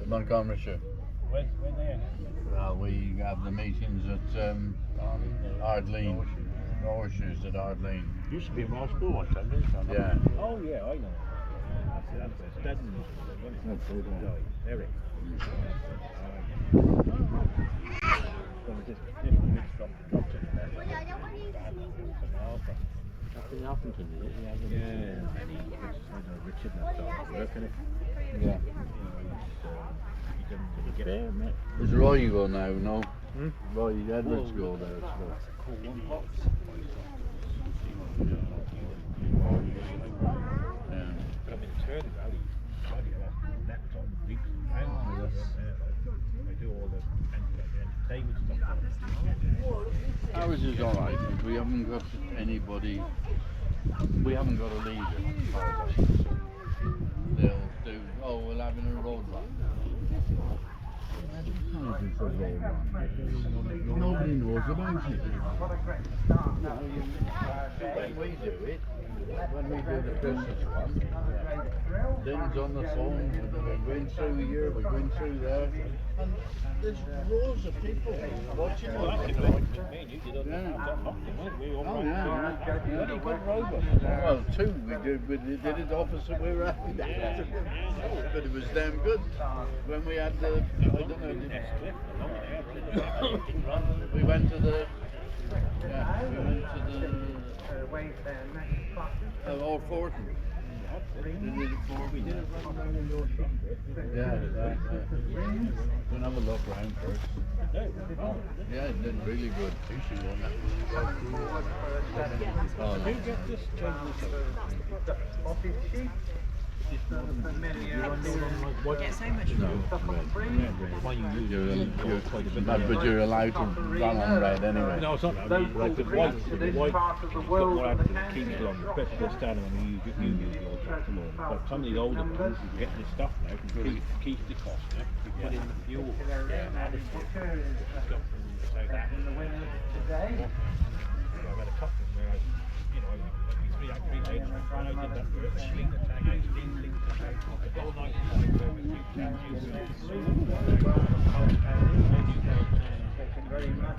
Montgomeryshire. When they in? Well, we have the meetings at Ardleen. Rorshire's at Ardleen. Used to be a more school one time, didn't it? Yeah. Oh yeah, I know. That's where Stedman used to live, wasn't it? That's it, yeah. Eric. Well, we just mixed up the Cructon and that. Up in Alpington, is it? Yeah, and Richard and that started working it. Yeah. He didn't get it. There's Roy go now, no? Hmm? Roy Edwards go there. Cool one box. Yeah. But I mean, Turley Valley, left on leaps and bounds. They do all the entertainment stuff. Ours is alright, we haven't got anybody, we haven't got a leader as far as I'm concerned. They'll do, oh, we're having a road run. Nobody knows about it. When we do it, when we do the Christmas one, Lynn's on the phone, we're going through here, we're going through there, and there's rows of people watching Well, it. that's a great thing, man. You did we all Oh yeah, Bloody good robot. Well, two we did it opposite where we're at. But it was damn good. When we had the, I don't know, we went to the, yeah, we went to the, Old Fortin. We did it right down in Yorkshire. Yeah, we'll have a look round first. Yeah, it did really good. Oh, Did you get this Get so much Why you use but you're allowed to run on red anyway. No, it's not. I mean, like the white, it's got more added to the keys along, especially the standing when you use your tractor lawn. But some of these older ones, you get this stuff now, can keep the cost, you put in the fuel, additive. It's got so that. I've had a couple where I did that with a sling attack, sling attack, all night, very much.